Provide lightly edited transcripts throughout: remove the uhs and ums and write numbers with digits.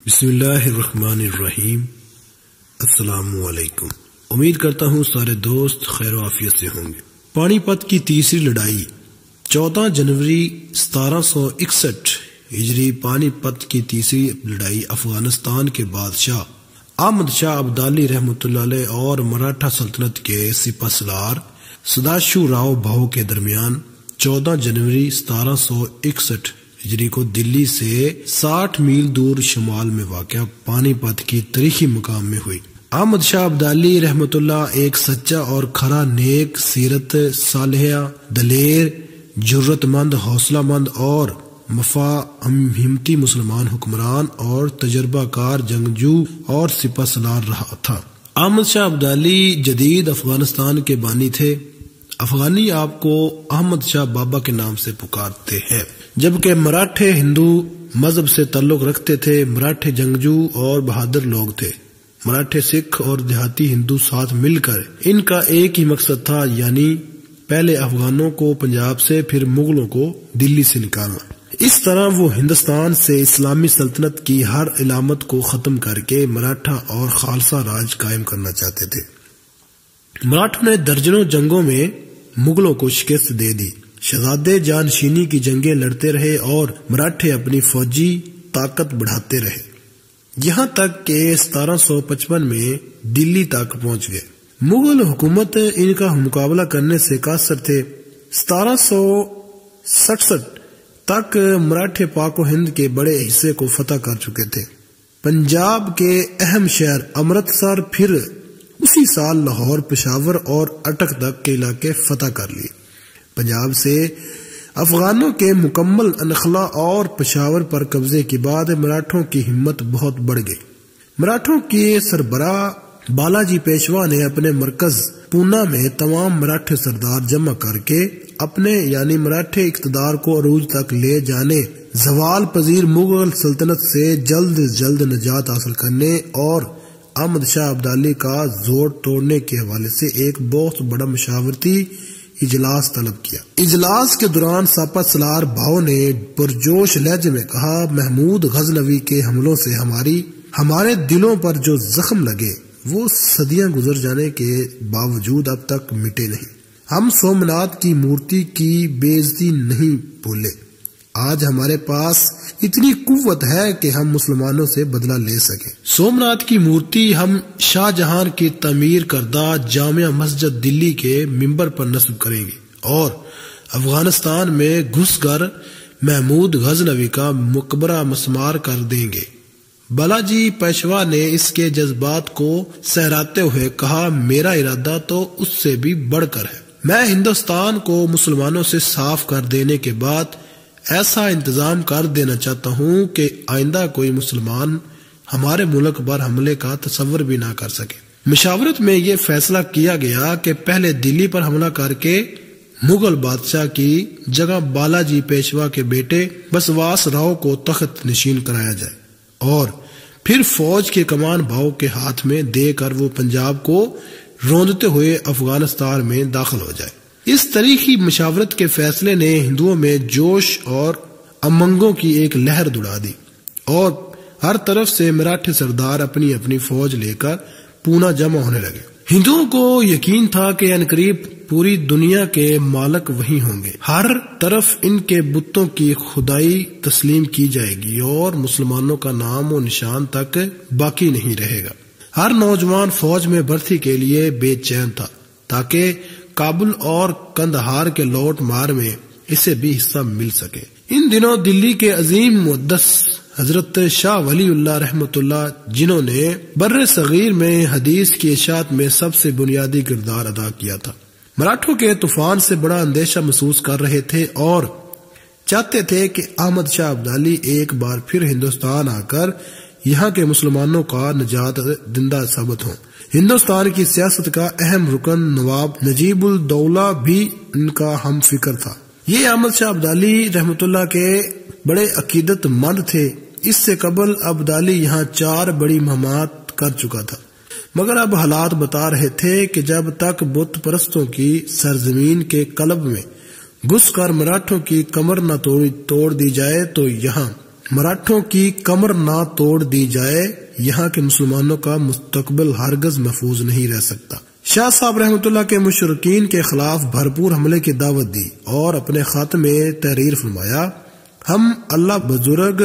بسم اللہ الرحمن الرحیم۔ السلام علیکم۔ امید کرتا ہوں سارے دوست خیر و عافیت سے ہوں گے۔ پانی پت کی تیسری لڑائی 14 جنوری 1761 ہجری۔ پانی پت کی تیسری لڑائی افغانستان کے بادشاہ احمد شاہ ابدالی رحمۃ اللہ علیہ اور مراٹھا سلطنت کے سپہ سالار سداشو راؤ بھاؤ کے درمیان 14 جنوری 1761 ہجری کو دلی سے 60 میل دور شمال میں واقع پانی پت کی تاریخی مقام میں ہوئی۔ احمد شاہ ابدالی رحمۃ اللہ ایک سچا اور کھرا نیک سیرت صالحہ، دلیر، جرت مند، حوصلہ مند اور ہمتی مسلمان حکمران اور تجربہ کار جنگجو اور سپہ سالار رہا تھا۔ احمد شاہ ابدالی جدید افغانستان کے بانی تھے۔ افغانی آپ کو احمد شاہ بابا کے نام سے پکارتے ہیں، جبکہ مراٹھے ہندو مذہب سے تعلق رکھتے تھے۔ مراٹھے جنگجو اور بہادر لوگ تھے۔ مراٹھے سکھ اور دیہاتی ہندو ساتھ مل کر ان کا ایک ہی مقصد تھا، یعنی پہلے افغانوں کو پنجاب سے پھر مغلوں کو دلی سے نکالنا۔ اس طرح وہ ہندوستان سے اسلامی سلطنت کی ہر علامت کو ختم کر کے مراٹھا اور خالصہ راج قائم کرنا چاہتے تھے۔ مراٹھوں نے درجنوں جنگوں میں مغلوں کو شکست دے دی، شہزادے جانشینی کی جنگیں لڑتے رہے اور مراٹھے اپنی فوجی طاقت بڑھاتے رہے، یہاں تک کہ 1755 میں دلی تک پہنچ گئے۔ مغل حکومت ان کا مقابلہ کرنے سے قاصر تھے۔ 1767 تک مراٹھے پاک و ہند کے بڑے حصے کو فتح کر چکے تھے۔ پنجاب کے اہم شہر امرتسر، پھر اسی سال لاہور، پشاور اور اٹک تک کے علاقے فتح کر لیے۔ پنجاب سے افغانوں کے مکمل انخلا اور پشاور پر قبضے کے بعد مراٹھوں کی ہمت بہت بڑھ گئی۔ مراٹھوں کے سربراہ بالاجی پیشوا نے اپنے مرکز پونا میں تمام مراٹھے سردار جمع کر کے اپنے یعنی مراٹھے اقتدار کو عروج تک لے جانے، زوال پذیر مغل سلطنت سے جلد از جلد نجات حاصل کرنے اور احمد شاہ ابدالی کا زور توڑنے کے حوالے سے ایک بہت بڑا مشاورتی اجلاس طلب کیا۔ اجلاس کے دوران سپہ سالار بھاؤ نے پرجوش لہجے میں کہا، محمود غزنوی کے حملوں سے ہمارے دلوں پر جو زخم لگے وہ صدیاں گزر جانے کے باوجود اب تک مٹے نہیں۔ ہم سومناتھ کی مورتی کی بے عزتی نہیں بھولے۔ آج ہمارے پاس اتنی قوت ہے کہ ہم مسلمانوں سے بدلہ لے سکیں۔ سومناتھ کی مورتی ہم شاہ جہاں کی تعمیر کردہ جامع مسجد دلی کے ممبر پر نصب کریں گے اور افغانستان میں گھس کر محمود غزنوی کا مقبرہ مسمار کر دیں گے۔ بالاجی پیشوا نے اس کے جذبات کو سہراتے ہوئے کہا، میرا ارادہ تو اس سے بھی بڑھ کر ہے۔ میں ہندوستان کو مسلمانوں سے صاف کر دینے کے بعد ایسا انتظام کر دینا چاہتا ہوں کہ آئندہ کوئی مسلمان ہمارے ملک پر حملے کا تصور بھی نہ کر سکے۔ مشاورت میں یہ فیصلہ کیا گیا کہ پہلے دلی پر حملہ کر کے مغل بادشاہ کی جگہ بالاجی پیشوا کے بیٹے بسواس راؤ کو تخت نشین کرایا جائے اور پھر فوج کی کمان بھاؤ کے ہاتھ میں دے کر وہ پنجاب کو روندتے ہوئے افغانستان میں داخل ہو جائے۔ اس تاریخی مشاورت کے فیصلے نے ہندوؤں میں جوش اور امنگوں کی ایک لہر دوڑا دی اور ہر طرف سے مراٹھے سردار اپنی اپنی فوج لے کر پونا جمع ہونے لگے۔ ہندوؤں کو یقین تھا کہ عنقریب پوری دنیا کے مالک وہی ہوں گے، ہر طرف ان کے بتوں کی خدائی تسلیم کی جائے گی اور مسلمانوں کا نام و نشان تک باقی نہیں رہے گا۔ ہر نوجوان فوج میں بھرتی کے لیے بے چین تھا تاکہ کابل اور کندہار کے لوٹ مار میں اسے بھی حصہ مل سکے۔ ان دنوں دلی کے عظیم مقدس حضرت شاہ ولی اللہ رحمۃ اللہ، جنہوں نے بر صغیر میں حدیث کی اشاعت میں سب سے بنیادی کردار ادا کیا تھا، مراٹھوں کے طوفان سے بڑا اندیشہ محسوس کر رہے تھے اور چاہتے تھے کہ احمد شاہ ابدالی ایک بار پھر ہندوستان آ کر یہاں کے مسلمانوں کا نجات دہندہ ثابت ہوں۔ ہندوستان کی سیاست کا اہم رکن نواب نجیب الدولہ بھی ان کا ہم فکر تھا۔ یہ احمد شاہ ابدالی رحمۃ اللہ کے بڑے عقیدت مند تھے۔ اس سے قبل ابدالی یہاں 4 بڑی مہمات کر چکا تھا، مگر اب حالات بتا رہے تھے کہ جب تک بت پرستوں کی سرزمین کے قلب میں گھس کر مراٹھوں کی کمر نہ توڑ دی جائے تو یہاں مراٹھوں کی کمر نہ توڑ دی جائے، یہاں کے مسلمانوں کا مستقبل ہرگز محفوظ نہیں رہ سکتا۔ شاہ صاحب رحمۃ اللہ کے مشرکین کے خلاف بھرپور حملے کی دعوت دی اور اپنے خط میں تحریر فرمایا، ہم اللہ بزرگ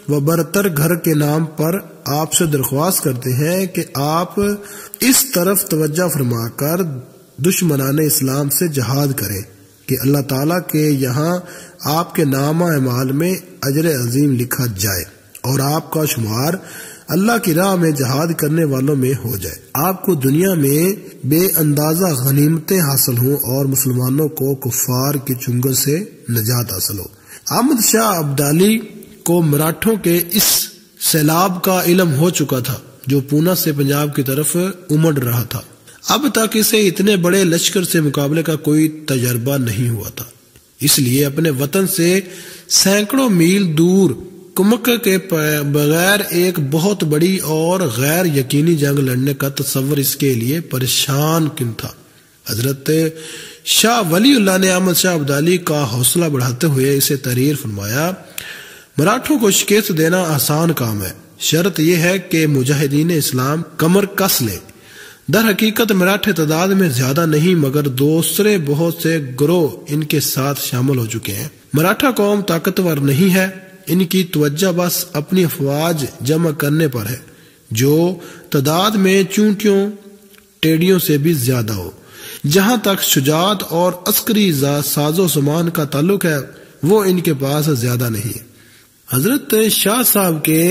و برتر گھر کے نام پر آپ سے درخواست کرتے ہیں کہ آپ اس طرف توجہ فرما کر دشمنان اسلام سے جہاد کریں کہ اللہ تعالیٰ کے یہاں آپ کے نامہ اعمال میں اجر عظیم لکھا جائے اور آپ کا شمار اللہ کی راہ میں جہاد کرنے والوں میں ہو جائے، آپ کو دنیا میں بے اندازہ غنیمتیں حاصل ہوں اور مسلمانوں کو کفار کی چنگل سے نجات حاصل ہو۔ احمد شاہ ابدالی کو مراٹھوں کے اس سیلاب کا علم ہو چکا تھا جو پونا سے پنجاب کی طرف امڑ رہا تھا۔ اب تک اسے اتنے بڑے لشکر سے مقابلے کا کوئی تجربہ نہیں ہوا تھا، اس لیے اپنے وطن سے سینکڑوں میل دور کمک کے بغیر ایک بہت بڑی اور غیر یقینی جنگ لڑنے کا تصور اس کے لیے پریشان کن تھا۔ حضرت شاہ ولی اللہ نے احمد شاہ ابدالی کا حوصلہ بڑھاتے ہوئے اسے تحریر فرمایا، مراٹھوں کو شکست دینا آسان کام ہے، شرط یہ ہے کہ مجاہدین اسلام کمر کس لیں۔ در حقیقت مراٹھے تعداد میں زیادہ نہیں مگر دوسرے بہت سے گروہ ان کے ساتھ شامل ہو چکے ہیں۔ مراٹھا قوم طاقتور نہیں ہے، ان کی توجہ بس اپنی افواج جمع کرنے پر ہے جو تعداد میں چونٹیوں ٹیڑیوں سے بھی زیادہ ہو۔ جہاں تک شجاعت اور عسکری ساز و سامان کا تعلق ہے وہ ان کے پاس زیادہ نہیں ہے۔ حضرت شاہ صاحب کے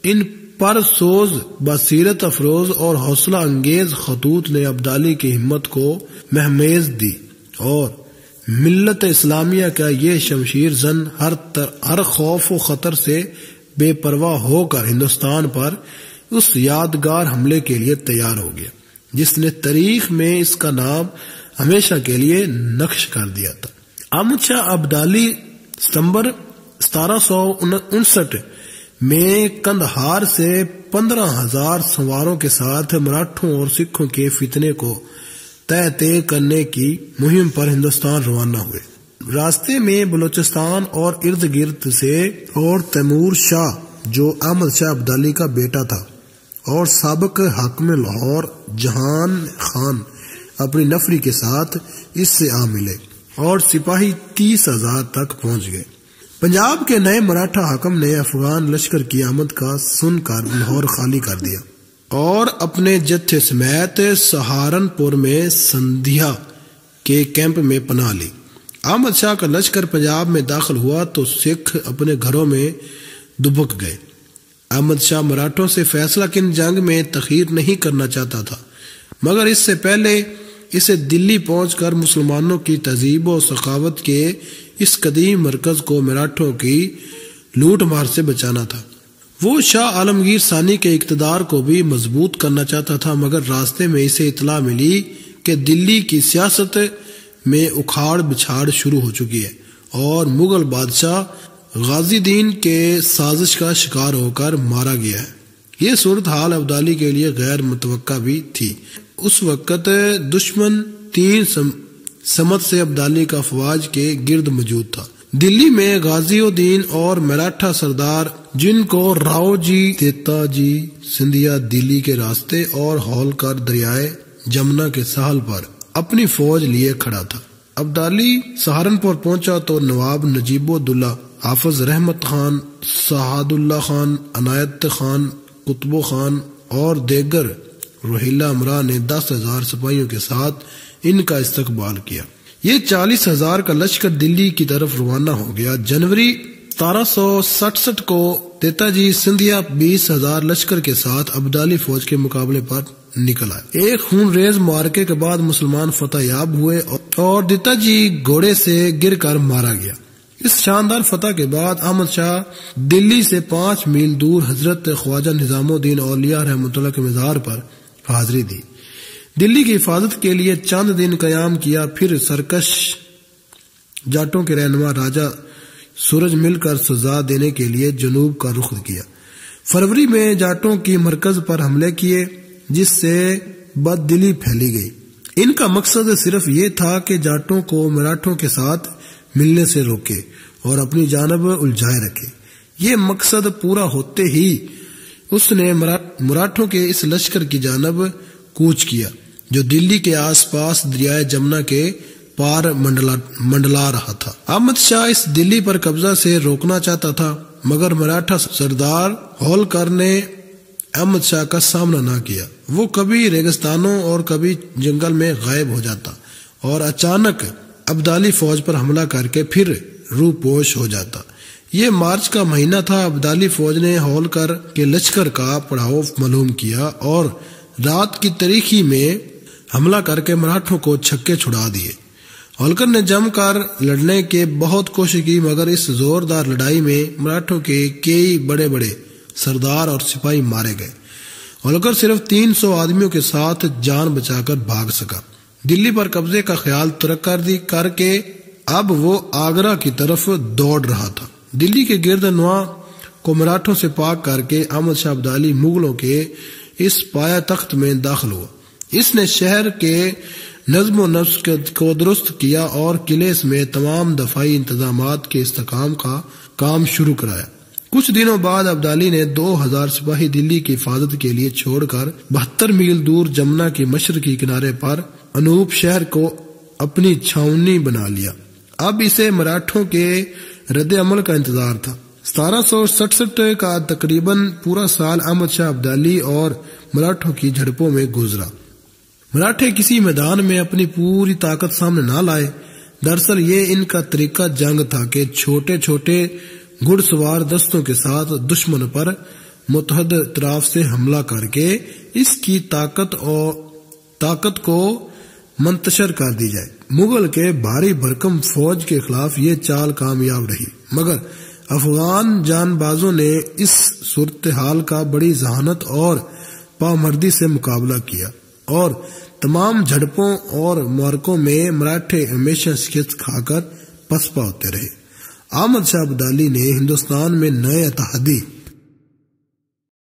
ان پر سوز بصیرت افروز اور حوصلہ انگیز خطوط نے ابدالی کی ہمت کو مہمیز دی اور ملت اسلامیہ کا یہ شمشیر زن ہر خوف و خطر سے بے پرواہ ہو کر ہندوستان پر اس یادگار حملے کے لیے تیار ہو گیا جس نے تاریخ میں اس کا نام ہمیشہ کے لیے نقش کر دیا تھا۔ احمد شاہ ابدالی ستمبر 1759 میں کندہار سے 15,000 سواروں کے ساتھ مراٹھوں اور سکھوں کے فتنے کو طے کرنے کی مہم پر ہندوستان روانہ ہوئے۔ راستے میں بلوچستان اور ارد گرد سے اور تیمور شاہ جو احمد شاہ ابدالی کا بیٹا تھا اور سابق حاکم لاہور جہان خان اپنی نفری کے ساتھ اس سے آ ملے اور سپاہی 30,000 تک پہنچ گئے۔ پنجاب کے نئے مراٹھا حاکم نے افغان لشکر کی آمد کا سن کر لاہور خالی کر دیا اور اپنے جتھے سمیت سہارنپور میں سندھیا کے کیمپ میں پناہ لی۔ احمد شاہ کا لشکر پنجاب میں داخل ہوا تو سکھ اپنے گھروں میں دبک گئے۔ احمد شاہ مراٹھوں سے فیصلہ کن جنگ میں تاخیر نہیں کرنا چاہتا تھا مگر اس سے پہلے اسے دلی پہنچ کر مسلمانوں کی تہذیب و ثقافت کے اس قدیم مرکز کو مراٹھوں کی لوٹ مار سے بچانا تھا۔ وہ شاہ عالمگیر ثانی کے اقتدار کو بھی مضبوط کرنا چاہتا تھا مگر راستے میں اسے اطلاع ملی کہ دلی کی سیاست میں اکھاڑ بچھاڑ شروع ہو چکی ہے اور مغل بادشاہ غازی دین کے سازش کا شکار ہو کر مارا گیا ہے۔ یہ صورتحال ابدالی کے لیے غیر متوقع بھی تھی۔ اس وقت دشمن 3 سمت سے ابدالی کا افواج کے گرد موجود تھا۔ دلی میں غازی الدین اور مراٹھا سردار جن کو راؤ جی دیتا جی سندھیا دلی کے راستے اور ہولکر دریائے جمنا کے ساحل پر اپنی فوج لیے کھڑا تھا۔ ابدالی سہارنپور پہنچا تو نواب نجیب الدولہ، حافظ رحمت خان، سعد اللہ خان، عنایت خان، قطب خان اور دیگر روہیلا امراء نے 10,000 سپاہیوں کے ساتھ ان کا استقبال کیا۔ یہ 40,000 کا لشکر دلی کی طرف روانہ ہو گیا۔ جنوری 1767 کو دیتا جی سندھیا 20,000 لشکر کے ساتھ ابدالی فوج کے مقابلے پر نکل آئے۔ ایک خون ریز معرکے کے بعد مسلمان فتح یاب ہوئے اور دیتا جی گھوڑے سے گر کر مارا گیا۔ اس شاندار فتح کے بعد احمد شاہ دلی سے 5 میل دور حضرت خواجہ نظام الدین اولیاء رحمۃ اللہ کے مزار پر حاضری دی۔ دلی کی حفاظت کے لیے چند دن قیام کیا، پھر سرکش جاٹوں کے رہنما راجہ سورج مل کر سزا دینے کے لیے جنوب کا رخ کیا۔ فروری میں جاٹوں کی مرکز پر حملے کیے جس سے بد دلی پھیلی گئی۔ ان کا مقصد صرف یہ تھا کہ جاٹوں کو مراٹھوں کے ساتھ ملنے سے روکے اور اپنی جانب الجھائے رکھے۔ یہ مقصد پورا ہوتے ہی اس نے مراٹھوں کے اس لشکر کی جانب کوچ کیا جو دلی کے آس پاس دریائے جمنا کے پار منڈلا رہا تھا۔ احمد شاہ اس دلی پر قبضہ سے روکنا چاہتا تھا، مگر مراٹھا سردار ہولکر نے احمد شاہ کا سامنا نہ کیا۔ وہ کبھی ریگستانوں اور کبھی جنگل میں غائب ہو جاتا اور اچانک ابدالی فوج پر حملہ کر کے پھر روپوش ہو جاتا۔ یہ مارچ کا مہینہ تھا۔ ابدالی فوج نے ہولکر کے لشکر کا پڑاؤ معلوم کیا اور رات کی تاریکی میں حملہ کر کے مراٹھوں کو چھکے چھڑا دیے۔ ہولکر نے جم کر لڑنے کی بہت کوشش کی، مگر اس زوردار لڑائی میں مراٹھوں کے کئی بڑے بڑے سردار اور سپاہی مارے گئے۔ ہولکر صرف 300 آدمیوں کے ساتھ جان بچا کر بھاگ سکا۔ دلی پر قبضے کا خیال ترک کر کے اب وہ آگرہ کی طرف دوڑ رہا تھا۔ دلی کے گرد نواح کو مراٹھوں سے پاک کر کے احمد شاہ ابدالی مغلوں کے اس پایا تخت میں داخل ہوا۔ اس نے شہر کے نظم و نسق کو درست کیا اور قلعے میں تمام دفاعی انتظامات کے استحکام کا کام شروع کرایا۔ کچھ دنوں بعد ابدالی نے 2000 سپاہی دلی کی حفاظت کے لیے چھوڑ کر 72 میل دور جمنا کے مشرقی کنارے پر انوپ شہر کو اپنی چھاؤنی بنا لیا۔ اب اسے مراٹھوں کے رد عمل کا انتظار تھا۔ 1767 کا تقریباً پورا سال احمد شاہ ابدالی اور مراٹھوں کی جھڑپوں میں گزرا۔ مراٹھے کسی میدان میں اپنی پوری طاقت سامنے نہ لائے۔ دراصل یہ ان کا طریقہ جنگ تھا کہ چھوٹے چھوٹے گھڑ سوار دستوں کے ساتھ دشمن پر متحد اطراف سے حملہ کر کے اس کی طاقت کو منتشر کر دی جائے۔ مغل کے بھاری بھرکم فوج کے خلاف یہ چال کامیاب رہی، مگر افغان جان بازوں نے اس صورتحال کا بڑی ذہانت اور پامردی سے مقابلہ کیا اور تمام جھڑپوں اور معرکوں میں مراٹھے ہمیشہ شکست کھا کر پسپا ہوتے رہے۔ احمد شاہ ابدالی نے ہندوستان میں نئے اتحادی